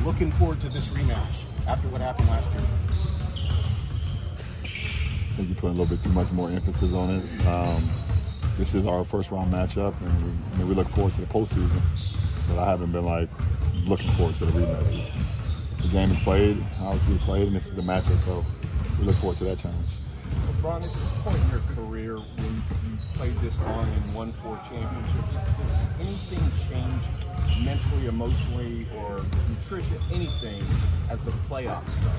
looking forward to this rematch after what happened last year? I think you put a little bit too much more emphasis on it. This is our first round matchup, and we look forward to the postseason. But I haven't been like looking forward to the rematch. The game is played, obviously played, and this is the matchup, so we look forward to that challenge. LeBron, at this point in your career, when you played this long and won 4 championships, does anything change mentally, emotionally, or nutrition, anything, as the playoffs start?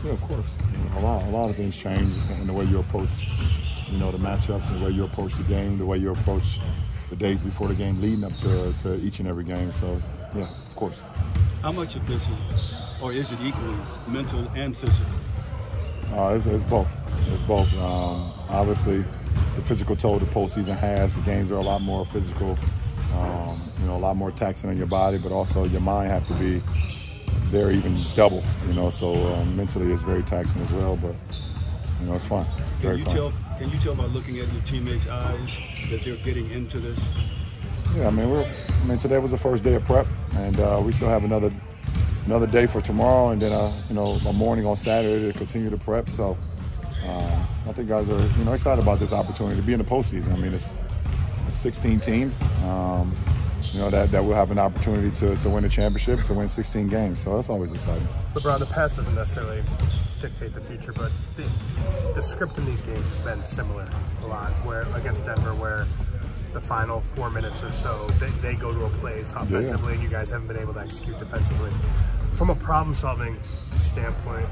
Yeah, of course. A lot of things change in the way you approach, the matchups, the way you approach the game, the way you approach the days before the game, leading up to each and every game. So, yeah, of course. How much of this is it equally mental and physical? It's both. It's both. Obviously, the physical toll the postseason has. The games are a lot more physical. A lot more taxing on your body, but also your mind have to be there even double. So mentally it's very taxing as well. But it's fun. Can you tell by looking at your teammates' eyes that they're getting into this? Yeah, today was the first day of prep, and we still have another day for tomorrow, and then a morning on Saturday to continue to prep. So I think guys are excited about this opportunity to be in the postseason. It's 16 teams. That will have an opportunity to win a championship, to win 16 games. So that's always exciting. LeBron, the past doesn't necessarily dictate the future, but the script in these games has been similar a lot. Where against Denver, where the final 4 minutes or so, they go to a place offensively, and you guys haven't been able to execute defensively. From a problem-solving standpoint,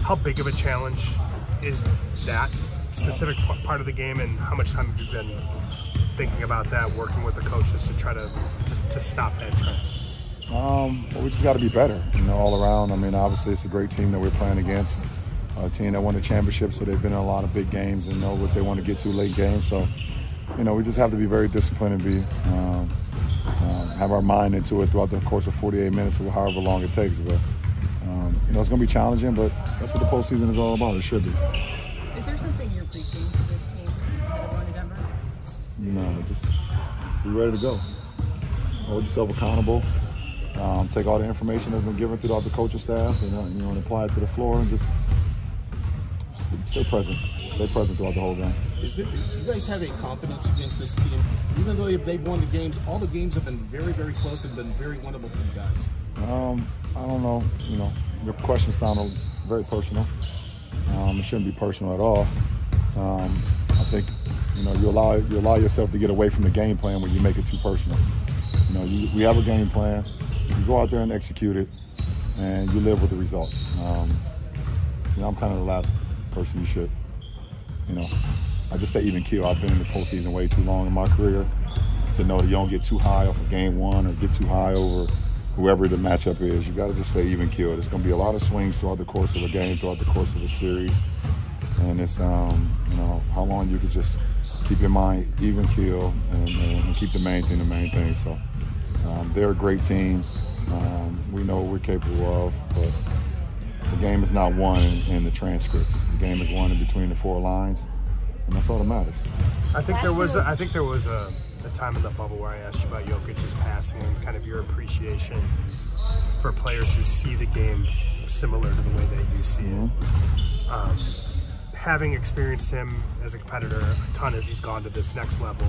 how big of a challenge is that specific part of the game, and how much time have you been thinking about that, working with the coaches to try to stop that trend? Well, we just got to be better, all around. Obviously it's a great team that we're playing against, a team that won the championship, so they've been in a lot of big games and know what they want to get to late games. So, we just have to be very disciplined and have our mind into it throughout the course of 48 minutes or however long it takes. But, it's going to be challenging, but that's what the postseason is all about. It should be. Is there something you're preaching to this team ahead of going to Denver? No, just be ready to go. Hold yourself accountable. Take all the information that's been given throughout the coaching staff, and apply it to the floor, and just stay present. Stay present throughout the whole game. Do you guys have any confidence against this team? Even though they've won the games, all the games have been very, very close and been very winnable for you guys. I don't know. Your question sounded very personal. It shouldn't be personal at all. I think you allow yourself to get away from the game plan when you make it too personal. We have a game plan. You go out there and execute it, and you live with the results. I'm kind of the last person you should. I just stay even keel. I've been in the postseason way too long in my career to know that you don't get too high off of game one or get too high over whoever the matchup is. You got to just stay even keel. There's going to be a lot of swings throughout the course of a game, throughout the course of a series, and it's how long you could just keep your mind even keel and keep the main thing. So they're a great team. We know what we're capable of, but the game is not won in the transcripts. The game is won in between the 4 lines, and that's all that matters. I think there was a time in the bubble where I asked you about Jokic's passing and kind of your appreciation for players who see the game similar to the way that you see it. Having experienced him as a competitor a ton as he's gone to this next level,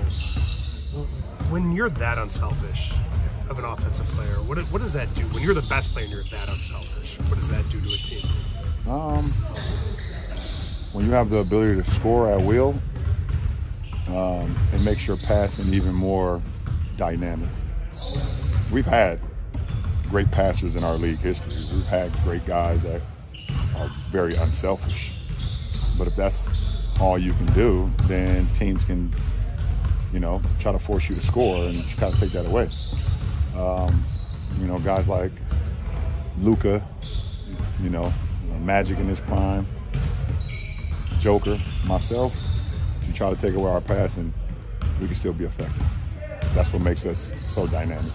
when you're that unselfish of an offensive player, what does that do? When you're the best player and you're that unselfish, what does that do to a team? When you have the ability to score at will, it makes your passing even more dynamic. We've had great passers in our league history. We've had great guys that are very unselfish. But if that's all you can do, then teams can, try to force you to score, and you kind of take that away. Guys like Luka, Magic in his prime, Joker, myself, you try to take away our passing, we can still be effective. That's what makes us so dynamic.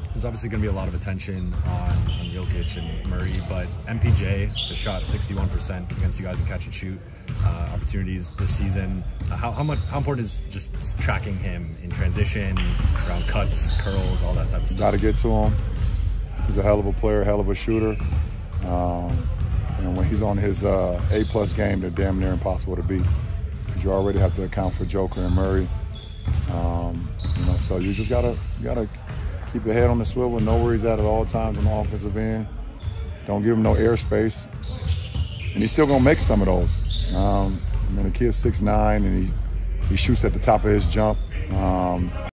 There's obviously going to be a lot of attention on Jokic and Murray, but MPJ has shot 61% against you guys in catch and shoot opportunities this season. How important is just tracking him in transition, around cuts, curls, all that type of stuff? Got to get to him. He's a hell of a player, hell of a shooter. And when he's on his A+ game, they're damn near impossible to beat, because you already have to account for Joker and Murray. You know, so you just gotta keep your head on the swivel, know where he's at all times on the offensive end. Don't give him no airspace, and he's still gonna make some of those. I mean, the kid's 6'9", and he shoots at the top of his jump.